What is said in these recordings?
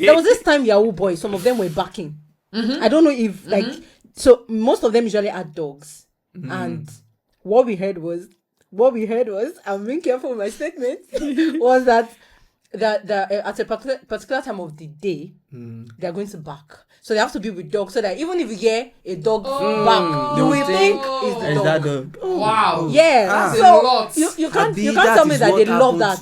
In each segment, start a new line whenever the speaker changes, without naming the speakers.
There was this time Yahoo boys, some of them were backing. I don't know if so most of them usually had dogs. And what we heard was, I'm being careful with my statement, was that at a particular time of the day, they're going to bark. So they have to be with dogs so that even if you hear a dog bark, you will think it's the dog.
That dog?
Wow.
Yeah.
That's
So
a lot.
you can't tell me that they love that.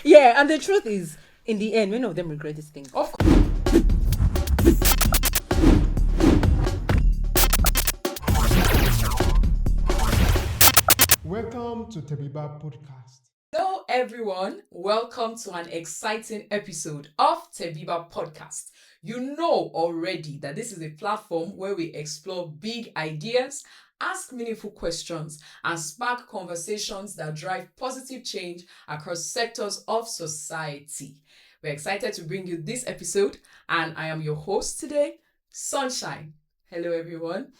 Yeah, and the truth is, in the end, many of them regret this thing.
Of course.
Welcome to Tebiba Podcast.
Hello everyone, welcome to an exciting episode of Tebiba Podcast. You know already that this is a platform where we explore big ideas, ask meaningful questions, and spark conversations that drive positive change across sectors of society. We're excited to bring you this episode, and I am your host today, Sunshine. Hello everyone.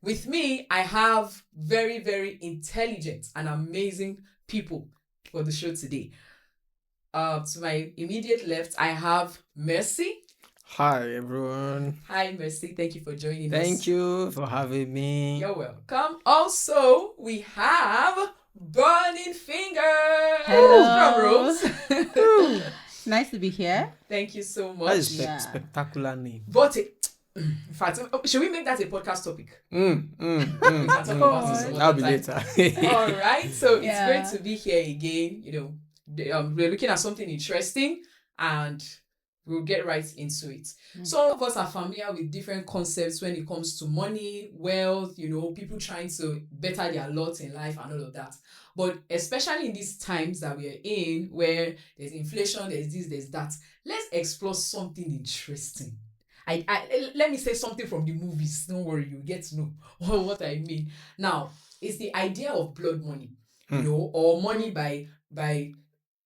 With me, I have very, very intelligent and amazing people for the show today. To my immediate left, I have Mercy.
Hi everyone.
Hi Mercy, thank you for joining us.
Thank you for having me.
You're welcome. Also, we have Burning Finger.
Hello.
Drum rolls.
Nice to be here.
Thank you so
That
much.
is a spectacular name.
But in fact, should we make that a podcast topic? We can talk about it some
That'll
other
be
time.
later.
All right, so
Yeah.
it's great to be here again. You know, we're looking at something interesting, and we'll get right into it. Some of us are familiar with different concepts when it comes to money, wealth, you know, people trying to better their lot in life and all of that. But especially in these times that we are in, where there's inflation, there's this, there's that, let's explore something interesting. Let me say something from the movies. Don't worry, you get to know what I mean. Now, it's the idea of blood money, you know, or money by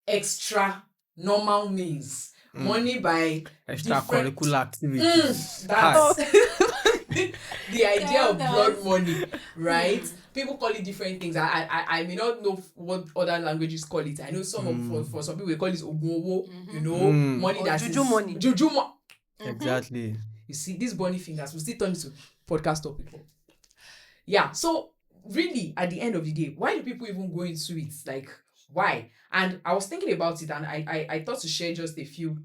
extra normal means. Money by
Extracurricular activities.
that's the idea of blood money, right? People call it different things. I may not know what other languages call it. I know for some people we call it ogunwo, you know, money
Or
that's
juju money.
Juju money.
Exactly.
You see, these bunny fingers will still turn into podcast topic. Yeah, so really, at the end of the day, why do people even go into it? Like, why? And I was thinking about it, and I thought to share just a few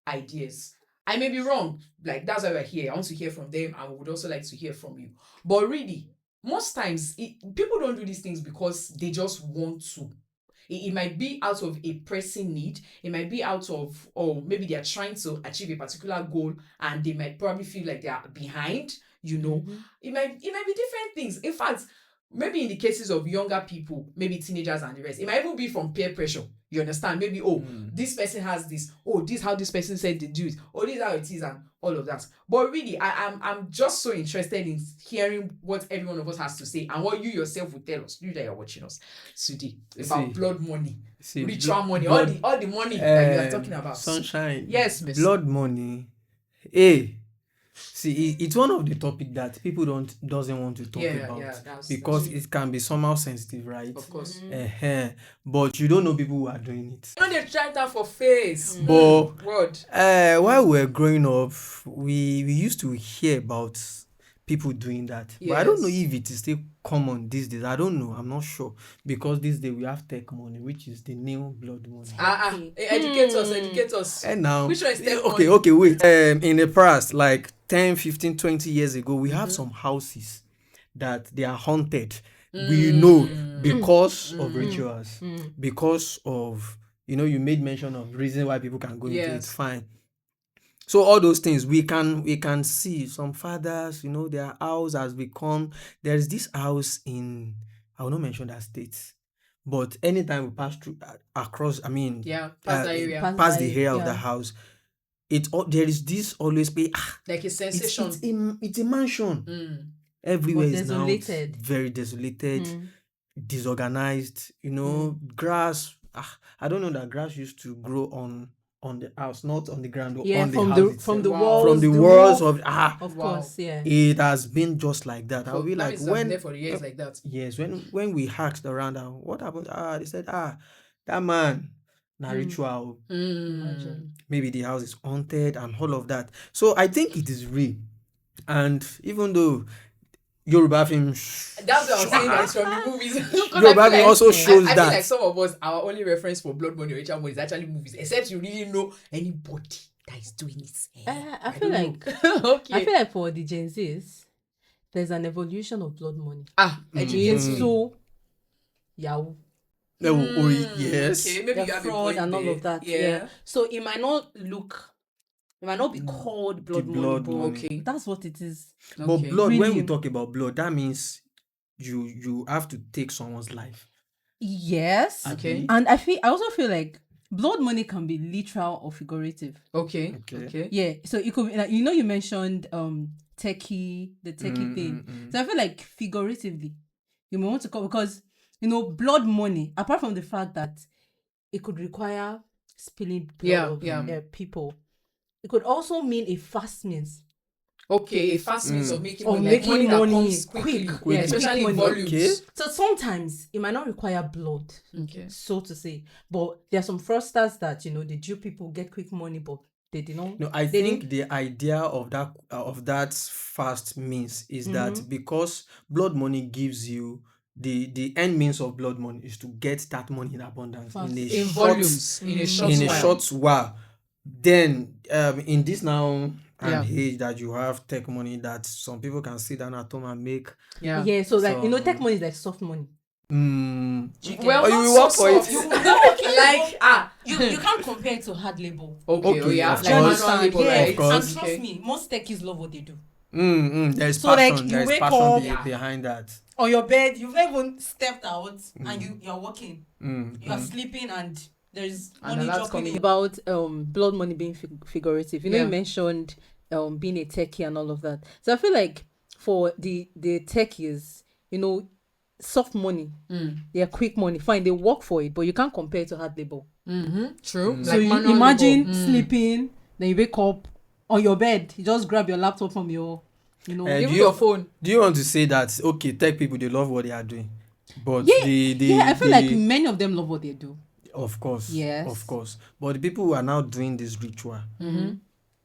ideas. I may be wrong. Like, that's why we're here. I want to hear from them, and we would also like to hear from you. But really, most times, people don't do these things because they just want to. It might be out of a pressing need. It might be out of, or maybe they are trying to achieve a particular goal and they might probably feel like they are behind, you know. It might be different things. In fact, maybe in the cases of younger people, maybe teenagers and the rest, it might even be from peer pressure. You understand? Maybe, this person has this. Oh, this is how this person said they do it. Oh, this is how it is, and all of that. But really, I'm just so interested in hearing what every one of us has to say and what you yourself will tell us, you that are watching us today, about blood money, ritual money, all the money that you are talking about.
Sunshine.
Yes, Miss.
Blood money. Hey. See, it's one of the topic that people doesn't want to talk about because it can be somehow sensitive, right?
Of course.
But you don't know people who are doing it.
You know they try that for face.
But
Word.
while we were growing up, we used to hear about people doing that. But I don't know if it is still common these days. I don't know. I'm not sure. Because these days we have tech money, which is the new blood money.
Educate us.
And now,
Which one is tech money?
okay, wait. In the past, like 10, 15, 20 years ago, we have some houses that they are haunted. We know because of rituals, because of, you made mention of reason why people can go into it. Fine. So all those things we can see. Some fathers, their house has become. There is this house in, I will not mention that state, but anytime we pass through across,
Past the area.
past the area of the house, there is this always be
Like a sensation.
it's a mansion. Everywhere is now
Desolated.
very desolated, disorganized. Grass. I don't know that grass used to grow on the house, not on the ground, or on the house
from the
Wow.
walls.
from the
the
walls
roof.
of
Of course, yeah.
it has been just like that. I'll be like,
when there for years like that.
yes, when we asked around, what happened? They said, that man, na ritual.
Imagine.
Maybe the house is haunted and all of that. So I think it is real. And even though Yoruba film
That's what I was saying. That it's from the movies. 'Cause
Yoruba
I feel
film also shows
I feel
that.
like some of us, our only reference for blood money or ritual money is actually movies, except you really know anybody that is doing it.
I feel like
Okay.
I feel like for the Gen Zs, there's an evolution of blood money.
Educate me.
So, Yahoo.
Yes.
Okay, maybe
The
you have a
fraud
point
and all
there.
of that.
Yeah.
Yeah. So it might not be called blood money,
blood
but
money.
Okay.
that's what it is.
But
Okay.
blood, when we
Really?
talk about blood, that means you have to take someone's life.
Yes.
Okay.
And I also feel like blood money can be literal or figurative.
Okay.
Okay.
Okay.
Yeah. So it could be like, you mentioned the techie thing. So I feel like figuratively, you may want to call, because blood money, apart from the fact that it could require spilling blood of people, it could also mean a fast means.
Okay. A fast means of making
Of
money.
making
Money that
money
comes quickly.
quick.
Yeah, especially
Quick
in
money.
volumes.
Okay.
So sometimes it might not require blood,
Okay.
so to say, but there are some fraudsters that the Jew people get quick money, but they did not.
No, I
they
think the idea of that fast means is that
Mm-hmm.
because blood money gives you the end means of blood money is to get that money in abundance
Fast.
in a
In
short
volumes. In a short
in a
while.
short while. Then in this now
Yeah.
age that you have tech money that some people can sit down at home and make.
Yeah.
Yeah, so like
So-
tech money is like soft money.
Well,
Or you
not
will
so
work for it.
soft. Like
You can't compare it to hard labor.
Okay.
Okay,
yeah.
of
Like
course.
manual labor,
Yeah,
right?
Of course.
and trust
Okay.
me, most techies love what they do.
There's
So, like,
passion.
you
There's
wake
passion
up-
Yeah.
behind that.
On your bed, you've not even stepped out, and you're working.
Mm,
You are sleeping, and there's
And
money
that's
dropping
coming.
in. About blood money being figurative.
Yeah.
You mentioned being a techie and all of that. So I feel like for the techies, soft money, they're quick money, fine, they work for it, but you can't compare it to hard labor.
True.
So
Like
you
manual
imagine
labor.
sleeping, then you wake up on your bed, you just grab your laptop from your,
do
Even
you-
your phone.
Do you want to say that okay, tech people they love what they are doing, but
I feel like many of them love what they do.
of course,
Yes.
of course, but the people who are now doing this ritual,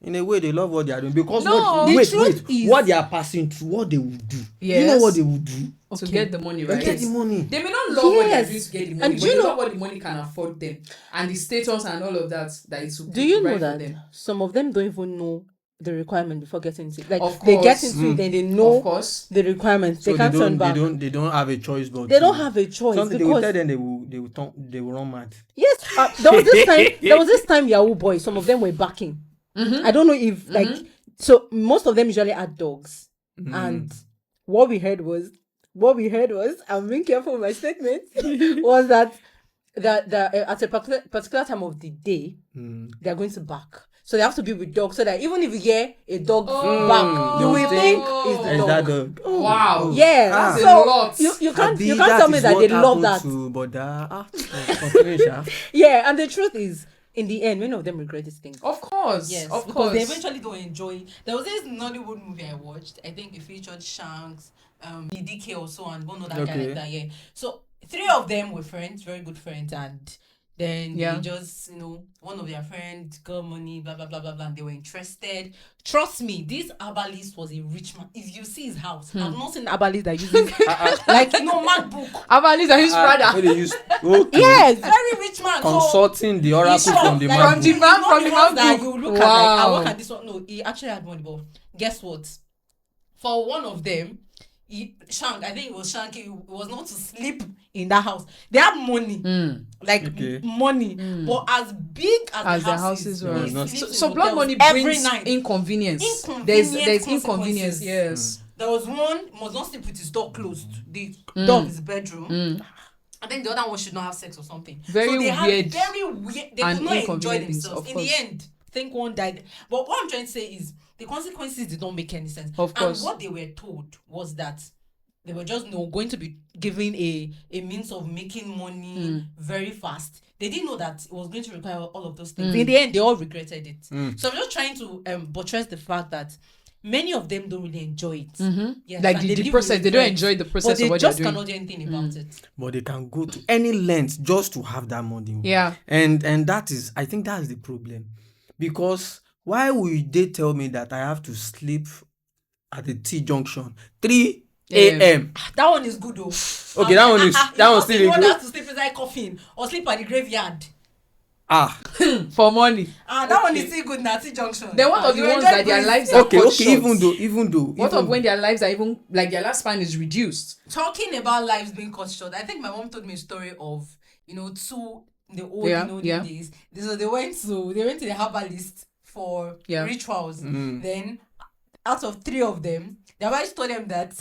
in a way they love what they are doing because
No,
the
wait,
truth is-
what they are passing through, what they will do. You know
Yes.
what they will do?
To
Okay.
get the money,
They
right?
get the money.
They may not love what they're
Yes.
doing to get the money,
And
but
do you
they
know-
love what the money can afford them and the status and all of that it's
Do you know
right for
that
them.
some of them don't even know the requirement before getting into it? Like
Of
they get
course.
into it, then they know
Of course.
the requirements.
So
They can't turn back.
they don't have a choice, but
They don't have a choice
something they will tell
because
them they will run mad.
yes, there was this time Yahoo boys. Some of them were backing. I don't know if so most of them usually had dogs, and what we heard was I'm being careful with my statement was that at a particular time of the day they are going to bark. So they have to be with dogs so that even if you hear a dog bark, you will think it's the
Is
dog.
that the
Wow.
Yeah,
That's a
so
lot.
you can't
Abi,
tell me
is
that
what
they love
happened
that.
to Boda. Continue, Sha.
Yeah, and the truth is, in the end, many of them regret this thing.
Of course.
Yes,
of
because
course.
they eventually don't enjoy it. There was this Nollywood movie I watched. I think it featured Shanks, BDK also, and one other guy
Okay.
like that. Yeah. So 3 of them were friends, very good friends, and then
Yeah.
they just, one of their friends got money, blah blah blah blah blah. And they were interested. Trust me, this herbalist was a rich man. If you see his house, I've not seen herbalist that uses like MacBook.
Avalis and his brother.
What they use? Okay.
Yes,
Very rich man. So,
Consulting the oracle
He
from the
shop,
man.
From the
It's
man
not
from
the
the
ones that
MacBook.
you look at like I
Wow.
look at this one. No, he actually had money, but guess what? For one of them, Shank, I think it was Shank, it was not to sleep in that house. They had money, like
Okay.
money, but as big as
the
the
houses were.
he
not-
sleeps in
So blood
hotels
money
every
brings
night.
inconvenience.
Inconvenience
There's
consequences.
inconvenience, yes.
There was one must not sleep with his door closed. The door of his bedroom. I think the other one should not have sex or something.
Very
so they had
weird
very weird. They
and
could not enjoy
inconvenient things,
themselves.
of
In the
course.
end, I think one died. But what I'm trying to say is the consequences did not make any sense.
Of course.
And what they were told was that they were just going to be given a means of making money very fast. They didn't know that it was going to require all of those things. In the end, they all regretted it. So I'm just trying to buttress the fact that many of them don't really enjoy it. Yes,
Like
and
the
they live
process,
with
they don't
regrets,
enjoy the process
but they
of what they're
just
doing.
cannot do anything about it.
But they can go to any length just to have that money.
Yeah.
And that is, I think that's the problem. Because why would they tell me that I have to sleep at the T junction 3 a.m.?
That one is good though.
Okay, that one is that one
You
still
want
good.
us to sleep inside coffin or sleep at the graveyard.
For money.
That one is still good. Natty Junction.
Then what of the
You
ones
enjoy
that their
breeze.
lives are
Okay,
cut
okay,
short?
even though
What of when their lives are even like their lifespan is reduced?
Talking about lives being cut short, I think my mom told me a story of two in the old days. So they went to the herbalist for rituals. Then out of 3 of them, the herbalist told them that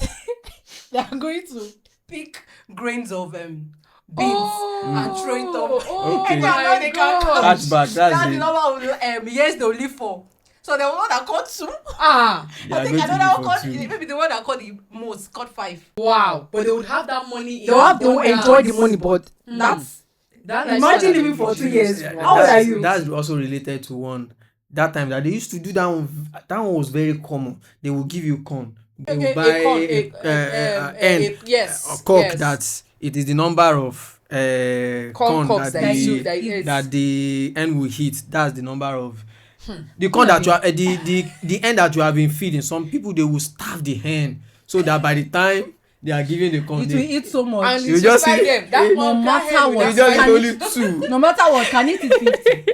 they are going to pick grains of beans and throw it up.
Okay.
They can count.
That's bad.
That's
That's
the
it.
number of years they'll live for. So the one that caught 2.
They
I
are
think
going to
another
live
one
for
caught
2.
maybe the one that caught the most caught 5.
Wow. But they would have that money.
They'll enjoy the money, but that's imagine living for 2 years. How old are you?
That's also related to one. That time that they used to do that one. That one was very common. They will give you corn. They will buy a cock that it is the number of corn
cobs
that the end will hit. That's the number of the corn that you are the end that you have been feeding. Some people they will starve the hen so that by the time they are giving the corn,
It will eat so much.
And
you
you
just
just
see-
them. That
no
one,
matter
that
what,
you just
can
eat
it-
only 2.
No matter what, can it is 50.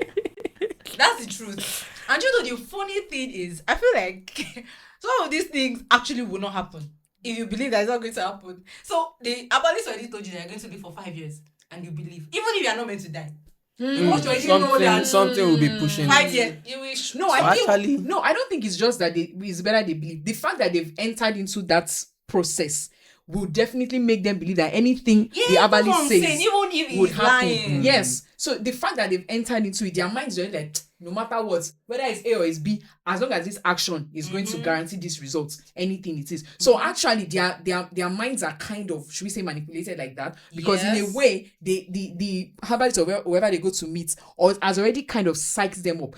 That's the truth. And the funny thing is, I feel like some of these things actually will not happen if you believe that it's not going to happen. So the herbalist already told you that you're going to live for 5 years, and you believe, even if you are not meant to die. Because you already know that
Something will be pushing.
5 years, you will.
No, I think
actually-
no, I don't think it's just that it's better they believe. The fact that they've entered into that process will definitely make them believe that anything the herbalist says
even if
would
he's
happen.
lying.
Yes. So the fact that they've entered into it, their minds are like, no matter what, whether it's A or it's B, as long as this action is going to guarantee this result, anything it is. So actually, their minds are kind of, should we say, manipulated like that? Because in a
Yes.
way, the herbalist or wherever they go to meet, or has already kind of psyched them up.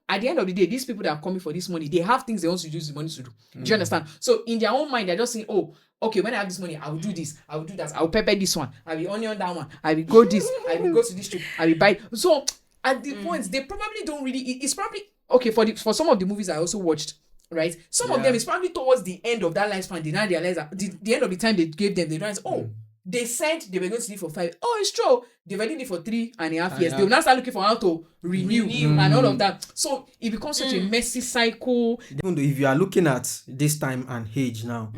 At the end of the day, these people that are coming for this money, they have things they want to use the money to do. Do you understand? So in their own mind, they're just saying, oh, okay, when I have this money, I will do this, I will do that, I will pepper this one, I will onion that one, I will go this, I will go to this trip, I will buy. So at the point, they probably don't really. It's probably okay for some of the movies I also watched. Right, some of them it's probably towards the end of that lifespan. They now realize that the end of the time they gave them, they realize, oh, they said they were going to live for 5. Oh, it's true. They already lived for 3.5 years. They will now start looking for how to renew and all of that. So it becomes such a messy cycle.
Even though if you are looking at this time and age now,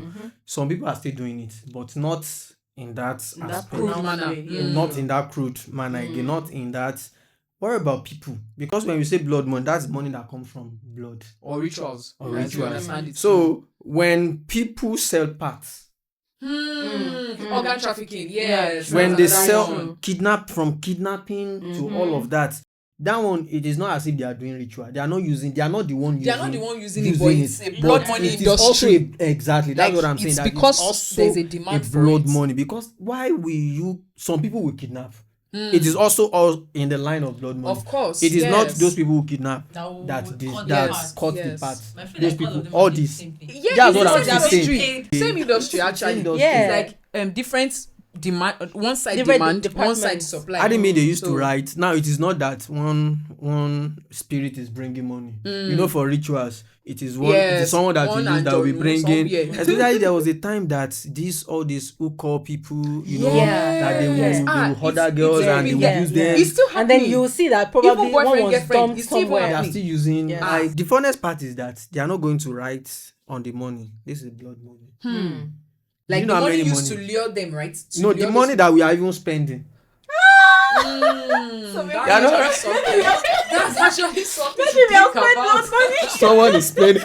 some people are still doing it, but not in that aspect.
Crude manner.
Not in that crude manner again, not in that. What about people? Because when we say blood money, that's money that comes from blood
Or rituals.
or
Right, you
rituals.
understand it.
So when people sell parts,
Organ trafficking, yes.
when they
That's
sell
another one.
kidnapping to all of that one, it is not as if they are doing ritual. They are not the one using.
They are not the one using it, but it's a blood
But
money
it is also
industry.
exactly. That's
Like,
what I'm saying.
it's
That
because
also
there's a demand for
blood
it.
money. Because why will you? Some people will kidnap. It is also all in the line of blood money.
Of course,
it is not
yes.
those people who kidnap
That will
that
cut
this,
the
that
parts.
cut
Yes.
the parts.
I feel
Those
like all of
people,
them
all
are doing the
this.
same thing.
Yeah,
That's
it's
what
the
I'm
same
saying.
industry. Same industry, actually.
industry.
Yeah.
It's like different demand. One side
Different
demand, one
departments.
side supply.
I didn't mean they used to
So-
write. Now it is not that one spirit is bringing money. For rituals, it is one. It
Yes,
is someone that
one
you use that will be
and
bringing.
yeah.
Especially there was a time that all these who call people, that they will
Yes.
order girls and they will
yeah,
use
yeah.
them.
It's still
And
happening.
then you see that probably
Even boyfriend,
one was
girlfriend,
dumped
it's still
somewhere.
They are
happening.
still using.
Yeah.
Like the funnest part is that they are not going to write on the money. This is blood money.
Like
You
the
know how
money
many
used
money?
to lure them, right? To
No,
lure
the
those
money that we are even spending.
That's
Yeah, no.
actually something. That's actually something to
Maybe I'll
think
spend blood
about.
money.
Someone is spending.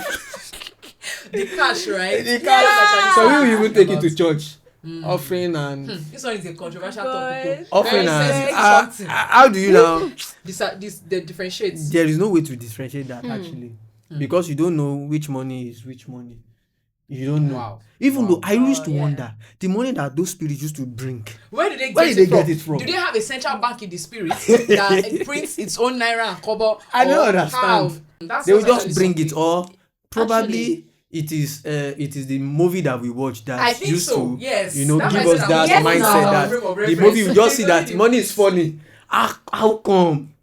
The cash, right?
The
That's
cash.
actually
So we will
something
even
to
take
think
it to
about.
church, offering and
This one is a controversial
God.
topic.
offering
Very
and
sensitive something.
how do you now?
This the differentiates.
There is no way to differentiate that actually, because you don't know which money is which money. You don't know.
Wow.
Even though I used to
yeah.
wonder the money that those spirits used to bring.
Where do they get,
Where
it,
did they
from?
get it from?
Do they have a central bank in the spirit that prints its own naira and kobo?
I don't
Or
understand.
how? That's
They will
actually
just bring it,
something.
or probably it is the movie that we watch that
I think
used
so.
to
Yes.
give
That
us
might
that
say that
mindset
now.
that
Frame of
the
reference.
movie you just see
It's
that
only the
money is
movies.
falling. How come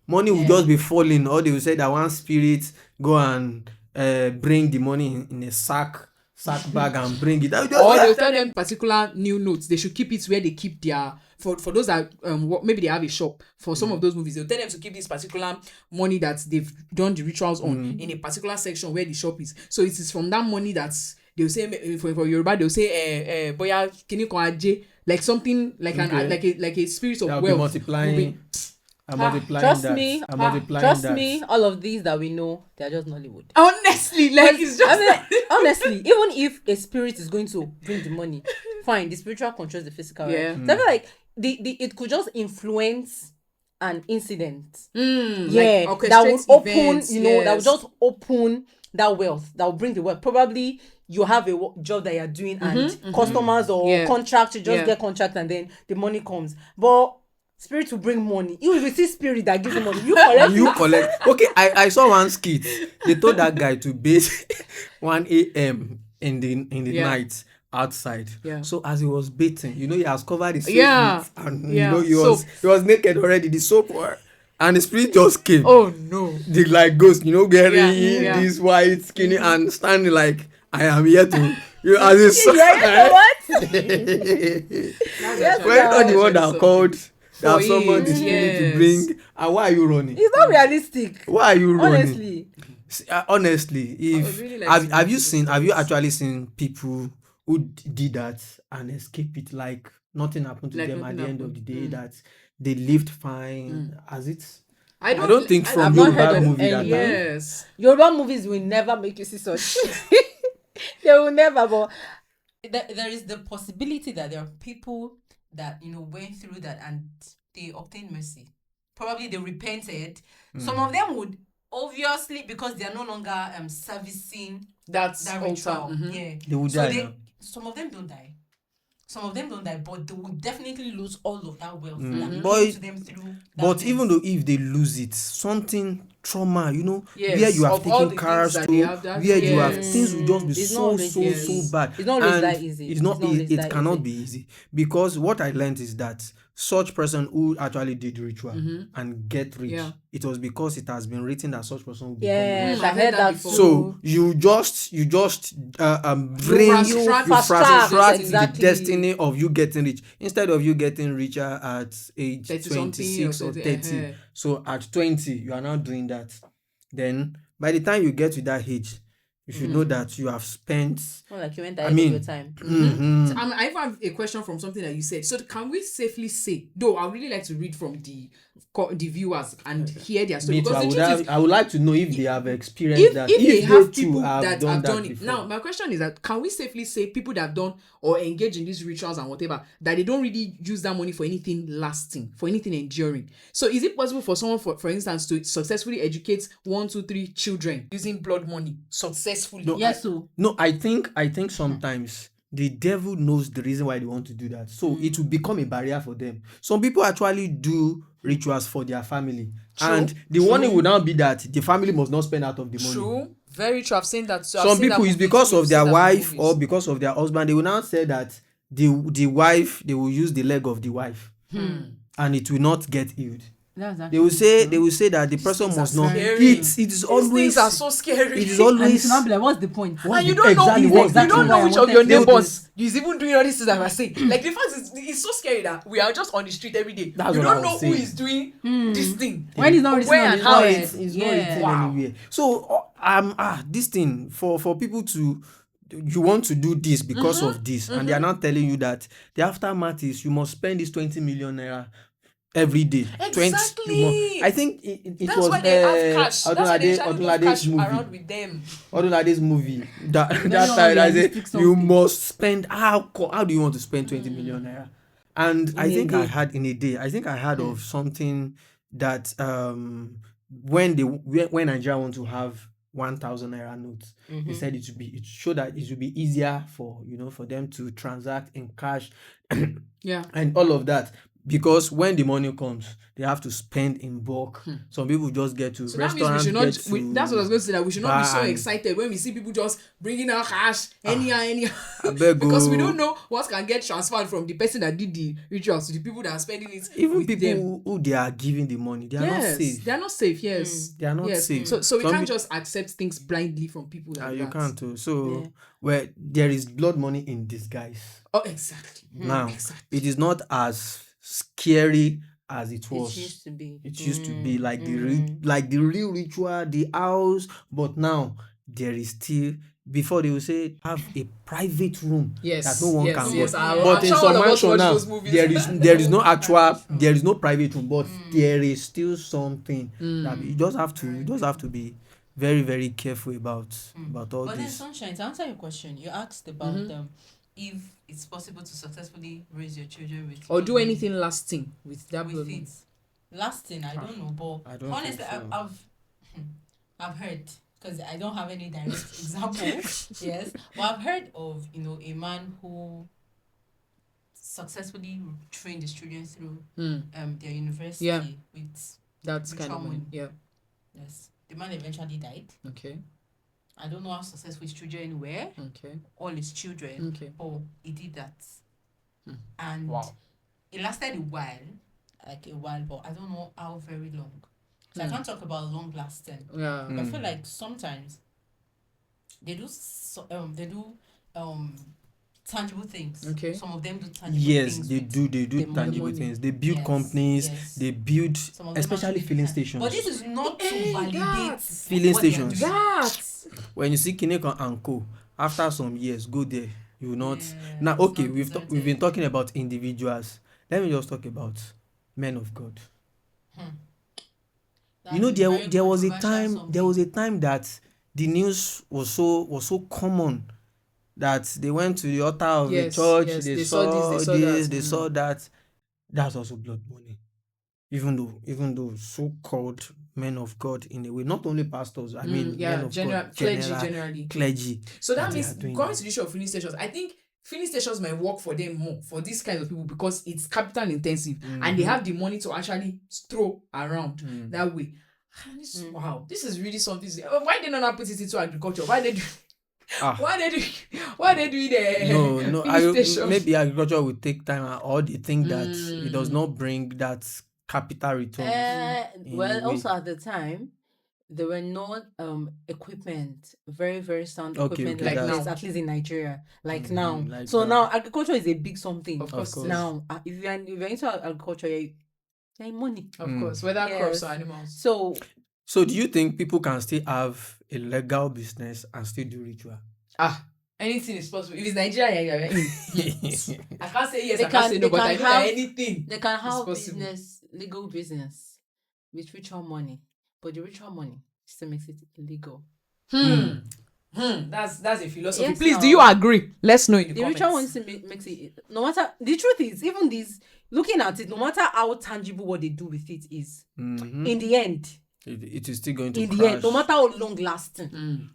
money will just be falling, or they will say that one spirit go and bring the money in a sack bag and bring it.
Or they'll tell them particular new notes. They should keep it where they keep their for those that maybe they have a shop. For some of those movies, they'll tell them to keep this particular money that they've done the rituals on in a particular section where the shop is. So it is from that money that they'll say for Yoruba they'll say boya kini kon aje, like something like like a spirit of
That'll
wealth
be multiplying.
moving.
I'm multiplying
Trust
that.
me,
I'm multiplying
trust
that.
me, all of these that we know, they're just Nollywood.
Honestly, like it's just
I mean, honestly, even if a spirit is going to bring the money, fine, the spiritual controls the physical.
Yeah.
Right? So I feel like it could just influence an incident.
like
That would
orchestrate
open,
events,
that would
yes.
just open that wealth, that will bring the wealth. Probably you have a job that you're doing and customers or
Yeah.
contract, you just
Yeah.
get contract and then the money comes. But spirit will bring money. You will see spirit that gives you money. You collect
You collect. Okay, I saw one skit. They told that guy to base 1 a.m. in the
Yeah.
night outside.
Yeah.
So as he was bathing, he has covered his face
Yeah.
with, and
Yeah.
he was naked already. The soap and the spirit just came.
Oh no.
The like ghost, wearing
Yeah.
this white skinny and standing like, I am here to as a son. We're not the one that called that
For
summoned the
it,
spirit to
yes.
bring. And why are you running?
It's not realistic.
Why are you running?
Honestly.
Honestly, if
would really like to
have
know
you
those
seen, have you actually seen people who did that and escape it, like nothing happened to
Like
them at
nothing
the end of the
happened.
day, that they lived fine? As it
I
don't think from
I've not heard
Yoruba
of
movie that
any.
Yes.
Yoruba movies will never make you see such. They will never. But there is the possibility that there are people that went through that and they obtained mercy. Probably they repented. Some of them would obviously, because they are no longer servicing
That's
that
also
ritual. Yeah,
they would die now.
some of them don't die. Some of them don't die, but they will definitely lose all of that wealth that
But
came to them through. That
But
mess.
even though if they lose it, something trauma,
Yes,
where you have
of all
taken
the
cars
things that
to,
they have done,
where you have
yes.
things will just be
It's not
so
always easy.
bad.
It's not always
And
that easy.
It's not.
It's not always
It
that
cannot
easy.
be easy, because what I learned is that such person who actually did ritual and get rich,
Yeah.
it was because it has been written that such person will become
Yes,
rich.
I heard that
before.
too.
So you just bring you
fast
track,
track
exactly.
the destiny of you getting rich, instead of you getting richer at age
30-something
26 or
or
30. So at 20 you are now doing that. Then by the time you get to that age, you should know that you have spent.
Not like you went
I
ahead of
mean,
your time.
So, I even have a question from something that you said. So can we safely say, though I really like to read from the viewers and hear their story,
me too,
because the truth is,
I would like to know if they have experienced
if
that.
they
If
have
they too
people that have done it.
before.
Now my question is that, can we safely say people that have done or engage in these rituals and whatever, that they don't really use that money for anything lasting, for anything enduring? So is it possible for someone, for instance, to successfully educate 1, 2, 3 children using blood money successfully?
No,
Yes, so
No, I think sometimes the devil knows the reason why they want to do that. So it will become a barrier for them. Some people actually do rituals for their family. And the warning will now be that the family must not spend out of the money.
True, very true. I've seen that.
Some people, it's because of their wife or because of their husband. They will now say that the wife, they will use the leg of the wife. And it will not get healed.
that's
They will say that the person
things are
must not.
scary.
It is always.
These are so scary.
It is
and
always.
it's not like, what's the point?
And you don't
Exactly
know,
what's
you
the
don't
point.
know
why I
which of
wanted
your
to do
neighbors is even doing all these things that we're saying. Like the fact is, it's so scary that we are just on the street every day.
That's
You
what I
don't know
was
who
saying.
is doing this thing.
When it's not written
Where
on
and
the
how
forehead.
It's not written
Wow.
anywhere. So this thing for people to, you want to do this because of this, and they are not telling you that the aftermath is you must spend this 20 million naira every day.
Exactly.
I think it
That's
was
why they have cash. That's why they usually move
Odunlade's
cash
movie.
around with them.
Odunlade's movie. That time
unrealistic
I said
something.
you must spend how do you want to spend 20 million naira? And I
a
think
day.
I had in a day. I think I heard of something that when Nigeria want to have 1,000 naira notes, they said it showed that it would be easier for them to transact in cash
Yeah.
and all of that. because when the money comes, they have to spend in bulk. Some people just get to
So that means we
restaurants,
should
get
not.
to
That's what I was going to say. That we should not be so
bar and-
excited when we see people just bringing out cash anyhow,
abeg
because we
o.
don't know what can get transferred from the person that did the rituals to the people that are spending it.
Even
with
people
them.
who they are giving the money, they are not
Yes,
safe.
they are not safe. Yes,
They are not
yes.
safe.
So we
Some
can't
pe-
just accept things blindly from people like
you
that.
can't too. So
Yeah.
where there is blood money in disguise.
Oh, exactly.
Now
Exactly.
it is not as scary as it
It
was.
used to be.
It used to be like the real ritual, the house, but now there is still, before they will say have a private room
Yes,
that no one
yes,
can
yes.
go.
I'm
But in
sure
some
all of us
mansion
watch
now
those movies.
there is no actual, there is no private room, but there is still something that you just have to be very, very careful about all
But then,
this.
Sunshine, to answer your question, you asked about if it's possible to successfully raise your children with
Or do
money,
anything lasting with that
with
blood.
it. Last thing, I don't know, but
I don't
honestly,
think so.
I've heard, because I don't have any direct example. Yes, but I've heard of a man who successfully trained his children through their university
Yeah.
with
That's
Ritual
kind of money.
money.
Yeah.
yes. The man eventually died.
Okay.
I don't know how successful his children were,
Okay.
all his children,
Okay.
but he did that. And
Wow.
it lasted a while, but I don't know how very long. So I can't talk about long lasting.
Yeah.
I feel like sometimes they do tangible things.
Okay.
Some of them do tangible
Yes,
things.
they
with
do
the
tangible
money.
things. They build
Yes,
companies,
yes.
they build,
Some of them
especially
actually
filling
do
stations.
But this is not to validate
Filling
what they are
stations.
doing.
That.
When you see Kineko and Co, after some years, go there. You will not.
Yeah,
Now,
it's
okay,
not
we've been
deserted.
talking about individuals. Let me just talk about men of God.
That's
You know,
a very
there was a
controversial
time
something.
that the news was so common that they went to the altar of the
Yes,
church,
yes,
they
they saw
saw
this, they saw that.
they saw that. That's also blood money. Even though so-called men of God, in a way, not only pastors, I mean
Yeah,
men of
general
God,
clergy
general
generally.
clergy.
So that
they
means
are doing
going
that.
to the issue of filling stations, I think filling stations might work for them more for these kinds of people because it's capital intensive and they have the money to actually throw around that way. And wow, this is really something. Why they not put it into agriculture? Why they do? Why they do? Why they do the
No,
filling station?
maybe agriculture will take time, or they think that it does not bring that capital return. in a
Well,
way.
also at the time, there were not equipment, very, very sound
Okay,
equipment
okay,
like
that's-
this, at least in Nigeria, like now.
like
So
now.
now agriculture is a big something.
Of course.
Now, if you're into agriculture, you're in money.
Of course, whether crops
Yes.
or animals.
So
Do you think people can still have a legal business and still do ritual?
Anything is possible. If it's Nigeria, you're in. I can't say yes,
They
I can't say no,
they
but
can
I know
have-
that anything.
they can have
possible.
legal business with ritual money, but the ritual money still makes it illegal.
That's a philosophy.
Yes,
Please,
now.
do you agree? Let's know in the
The
comments.
ritual one still makes it. No matter the truth is, even this looking at it, no matter how tangible what they do with it is, in the end,
It is still going to
in
crash.
the end, no matter how long lasting,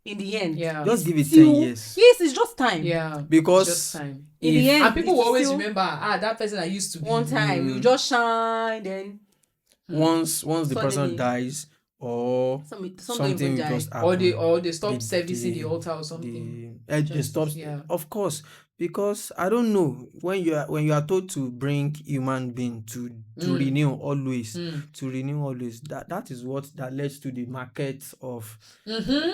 in the end,
Yeah.
Just give it
still-
10 years.
Yes, it's just time.
Yeah.
Because
just time.
In the
if-
end,
And people will
it's
always
still
remember, that person I used to be.
one time you just shine, then
once the person
Suddenly.
dies or
some don't
something
even
will
die.
just happen,
Or they stop servicing the altar or something.
they stop.
yeah.
Of course, because I don't know, when you are told to bring human being to renew always, that is what that leads to the market of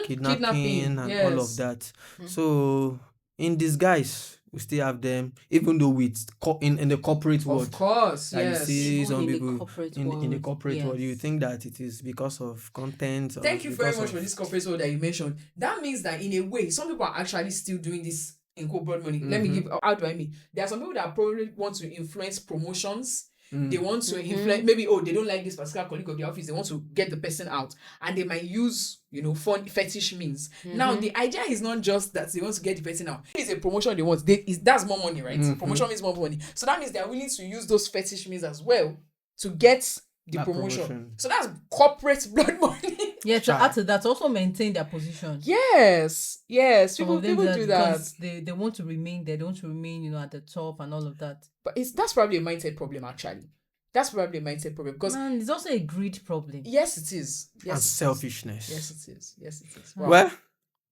kidnapping and all of
yes.
that. So in disguise, we still have them, even though it's in the corporate world.
Of course,
That
yes.
you see
Even
some
in the
people
corporate
in the
world,
corporate world, you
yes.
think that it is because of content. Or
Thank you very
because
much
of-
for this corporate world that you mentioned. That means that in a way, some people are actually still doing this in corporate money. Let me give. How do I mean? There are some people that probably want to influence promotions. They want to influence. Maybe they don't like this particular colleague of the office. They want to get the person out, and they might use fun fetish means. Now the idea is not just that they want to get the person out. It's a promotion they want. That's more money, right? Promotion means more money. So that means they are willing to use those fetish means as well to get the
That
promotion.
promotion.
So that's corporate blood money.
Yeah, to add to that, also maintain their position.
Yes.
Some
People
of them
do that.
because they want to remain there, they want to remain, at the top and all of that.
But that's probably a mindset problem, actually. That's probably a mindset problem because
Man, it's also a greed problem.
yes, it is. Yes,
And selfishness.
Yes, it is. Yes, it is. Wow.
Well,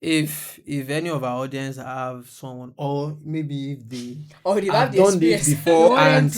if any of our audience have someone, or maybe if they
or they
have
have the
done this
experience.
before
Want
and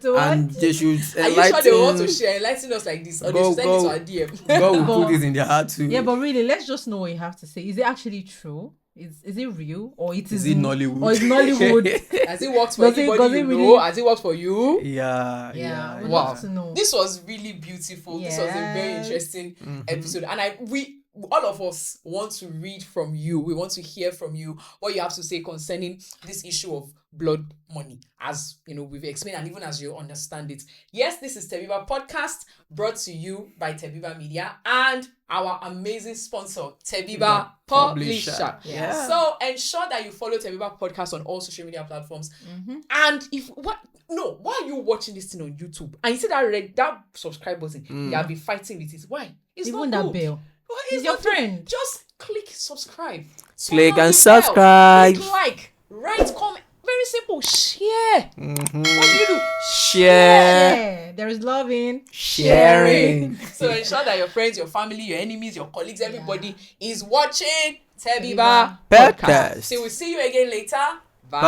to
and
what?
they should
Are you sure
enlighten,
they want to share, enlighten us like this, or they
Go-
should send
go.
it to our DM?
God will
But-
put it in their heart too.
Yeah, but really, let's just know what you have to say. Is it actually true? Is it real, or
Is it Nollywood?
Or is Nollywood?
Has it worked for
Does it-
anybody
does it
you
really-
know? Has it worked for you?
Yeah,
Yeah,
yeah.
we'd
Wow.
love to know.
This was really beautiful. This was a very
Yes.
interesting episode, and we all of us want to read from you. We want to hear from you what you have to say concerning this issue of blood money, as we've explained, and even as you understand it. Yes, this is Tebiba Podcast, brought to you by Tebiba Media and our amazing sponsor, Tebiba Publisher.
Yeah.
So ensure that you follow Tebiba Podcast on all social media platforms. And why are you watching this thing on YouTube? And you see that subscribe button, you have been fighting with it. Why? It's
Even
not
that
good.
bell.
Why
He's
is
your
not good?
friend.
Just click subscribe.
Click
Turn on
and
the bell.
subscribe.
Click like, write, comment. Very simple. Share. What do you do?
Share.
Yeah, there is love in
Sharing.
So ensure that your friends, your family, your enemies, your colleagues, everybody is watching
Tebiba
Tebiba
Podcast.
So we'll see you again later.
Bye.